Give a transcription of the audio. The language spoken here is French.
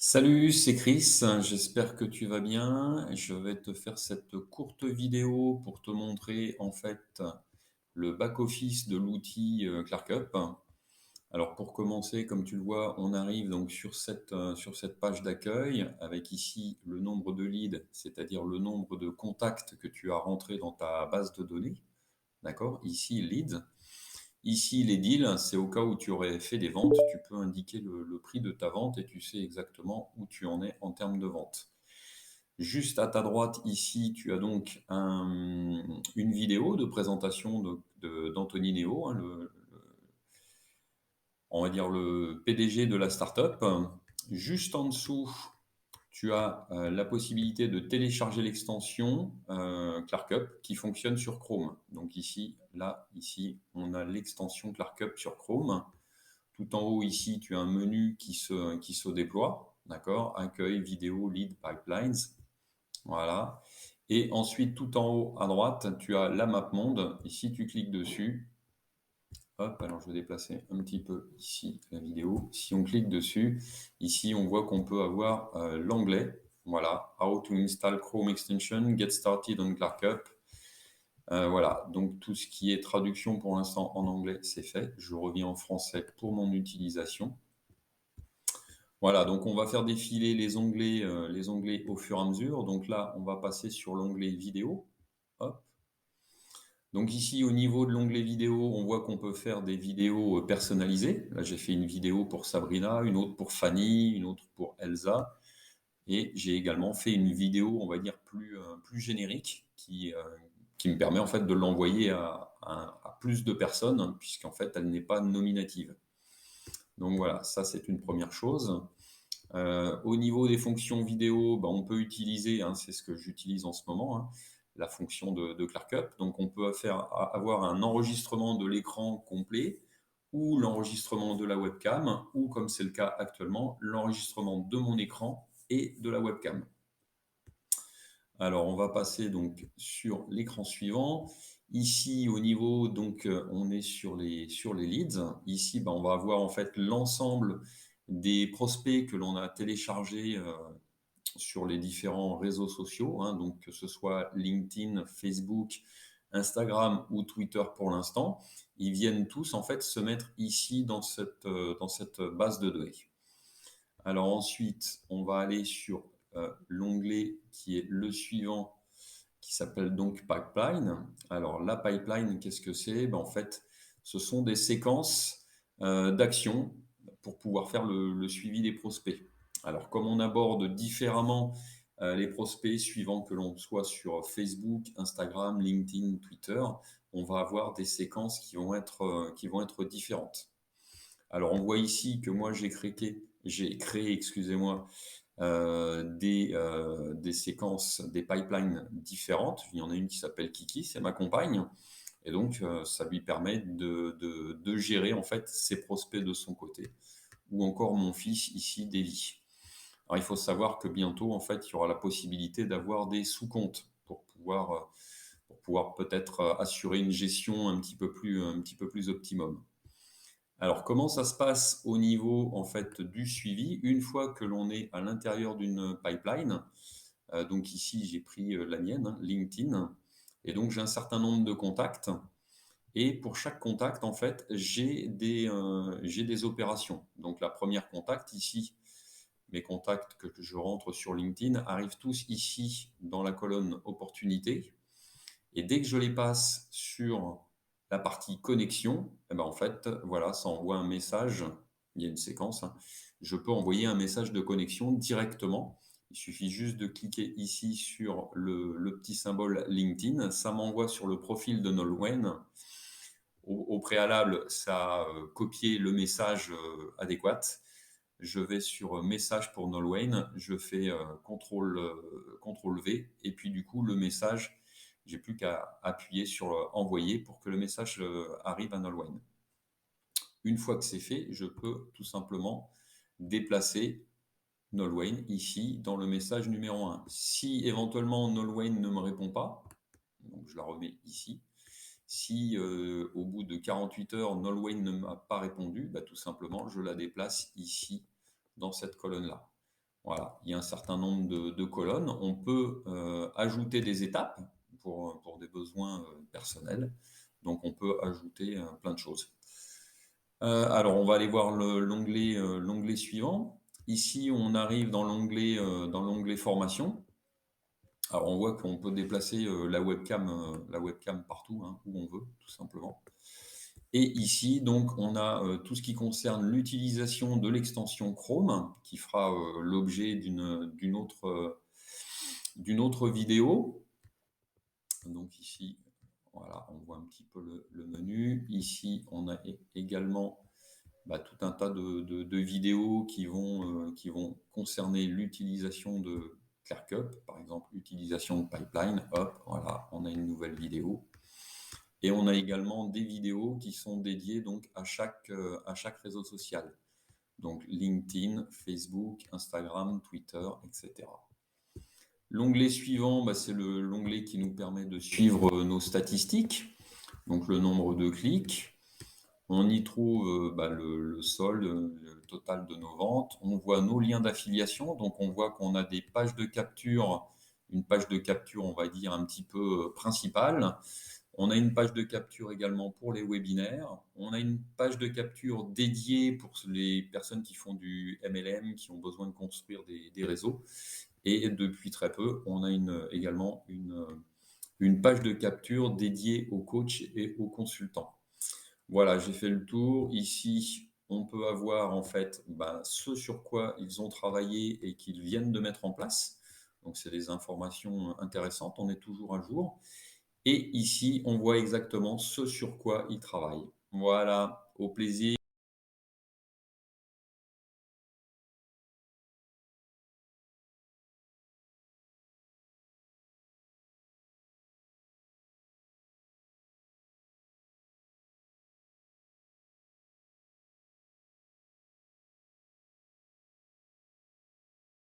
Salut, c'est Chris, j'espère que tu vas bien. Je vais te faire cette courte vidéo pour te montrer en fait le back-office de l'outil ClarkUp. Alors pour commencer, comme tu le vois, on arrive donc sur cette page d'accueil avec ici le nombre de leads, c'est-à-dire le nombre de contacts que tu as rentrés dans ta base de données. D'accord? Ici, leads. Ici, les deals, c'est au cas où tu aurais fait des ventes, tu peux indiquer le prix de ta vente et tu sais exactement où tu en es en termes de vente. Juste à ta droite, ici, tu as donc une vidéo de présentation d'Anthony Neo, hein, on va dire le PDG de la startup. Juste en dessous, tu as la possibilité de télécharger l'extension ClarkUp qui fonctionne sur Chrome. Donc ici, ici, on a l'extension ClarkUp sur Chrome. Tout en haut, ici, tu as un menu qui se déploie. D'accord? Accueil, vidéo, lead, pipelines. Voilà. Et ensuite, tout en haut à droite, tu as la map monde. Et si tu cliques dessus, hop, alors je vais déplacer un petit peu ici la vidéo. Si on clique dessus, ici, on voit qu'on peut avoir l'onglet. Voilà. How to install Chrome extension, get started on ClarkUp. Voilà, donc tout ce qui est traduction pour l'instant en anglais, c'est fait. Je reviens en français pour mon utilisation. Voilà, donc on va faire défiler les onglets au fur et à mesure. Donc là, on va passer sur l'onglet vidéo. Hop. Donc ici, au niveau de l'onglet vidéo, on voit qu'on peut faire des vidéos personnalisées. Là, j'ai fait une vidéo pour Sabrina, une autre pour Fanny, une autre pour Elsa. Et j'ai également fait une vidéo, on va dire, plus générique qui me permet en fait de l'envoyer à plus de personnes, hein, puisqu'en fait, elle n'est pas nominative. Donc voilà, ça c'est une première chose. Au niveau des fonctions vidéo, bah, on peut utiliser, hein, c'est ce que j'utilise en ce moment, hein, la fonction de ClarkUp. Donc on peut avoir un enregistrement de l'écran complet ou l'enregistrement de la webcam, ou comme c'est le cas actuellement, l'enregistrement de mon écran et de la webcam. Alors on va passer donc sur l'écran suivant. Ici au niveau, donc on est sur les leads. Ici, bah, on va avoir en fait l'ensemble des prospects que l'on a téléchargés sur les différents réseaux sociaux, hein, donc que ce soit LinkedIn, Facebook, Instagram ou Twitter pour l'instant, ils viennent tous en fait se mettre ici dans cette base de données. Alors ensuite, on va aller sur l'onglet qui est le suivant, qui s'appelle donc Pipeline. Alors la pipeline, qu'est-ce que c'est? Ben, en fait, ce sont des séquences d'actions pour pouvoir faire le suivi des prospects. Alors comme on aborde différemment les prospects suivant que l'on soit sur Facebook, Instagram, LinkedIn, Twitter, on va avoir des séquences qui vont être différentes. Alors on voit ici que moi j'ai créé, excusez-moi, des séquences, des pipelines différentes. Il y en a une qui s'appelle Kiki, c'est ma compagne. Et donc, ça lui permet de gérer en fait ses prospects de son côté. Ou encore mon fils ici, Davy. Alors, il faut savoir que bientôt, en fait, il y aura la possibilité d'avoir des sous-comptes pour pouvoir peut-être assurer une gestion un petit peu plus optimum. Alors, comment ça se passe au niveau en fait du suivi une fois que l'on est à l'intérieur d'une pipeline? Donc ici, j'ai pris la mienne, hein, LinkedIn, et donc j'ai un certain nombre de contacts. Et pour chaque contact, en fait, j'ai des opérations. Donc la première contact ici, mes contacts que je rentre sur LinkedIn arrivent tous ici dans la colonne opportunité. Et dès que je les passe sur la partie connexion, eh ben en fait, voilà, ça envoie un message. Il y a une séquence, hein. Je peux envoyer un message de connexion directement. Il suffit juste de cliquer ici sur le petit symbole LinkedIn. Ça m'envoie sur le profil de Nolwenn. Au préalable, ça a copié le message adéquat. Je vais sur message pour Nolwenn, je fais CTRL V, et puis du coup, le message, j'ai plus qu'à appuyer sur envoyer pour que le message arrive à Nolwenn. Une fois que c'est fait, je peux tout simplement déplacer Nolwenn ici dans le message numéro 1. Si éventuellement Nolwenn ne me répond pas, donc je la remets ici. Si au bout de 48 heures, Nolwenn ne m'a pas répondu, bah, tout simplement, je la déplace ici dans cette colonne-là. Voilà, il y a un certain nombre de colonnes. On peut ajouter des étapes pour des besoins personnels. Donc, on peut ajouter plein de choses. Alors, on va aller voir l'onglet suivant. Ici, on arrive dans l'onglet formation. Alors, on voit qu'on peut déplacer la webcam partout, hein, où on veut, tout simplement. Et ici, donc, on a tout ce qui concerne l'utilisation de l'extension Chrome, qui fera l'objet d'une autre vidéo. Donc ici, voilà, on voit un petit peu le menu. Ici, on a également tout un tas de vidéos qui vont concerner l'utilisation de ClearCup, par exemple, utilisation de pipeline. Hop, voilà, on a une nouvelle vidéo. Et on a également des vidéos qui sont dédiées donc à chaque réseau social. Donc LinkedIn, Facebook, Instagram, Twitter, etc. L'onglet suivant, c'est l'onglet qui nous permet de suivre nos statistiques, donc le nombre de clics. On y trouve le solde, le total de nos ventes. On voit nos liens d'affiliation, donc on voit qu'on a des pages de capture, une page de capture, on va dire, un petit peu principale. On a une page de capture également pour les webinaires. On a une page de capture dédiée pour les personnes qui font du MLM, qui ont besoin de construire des réseaux. Et depuis très peu, on a également une page de capture dédiée aux coachs et aux consultants. Voilà, j'ai fait le tour. Ici, on peut avoir en fait ce sur quoi ils ont travaillé et qu'ils viennent de mettre en place. Donc, c'est des informations intéressantes. On est toujours à jour. Et ici, on voit exactement ce sur quoi ils travaillent. Voilà, au plaisir.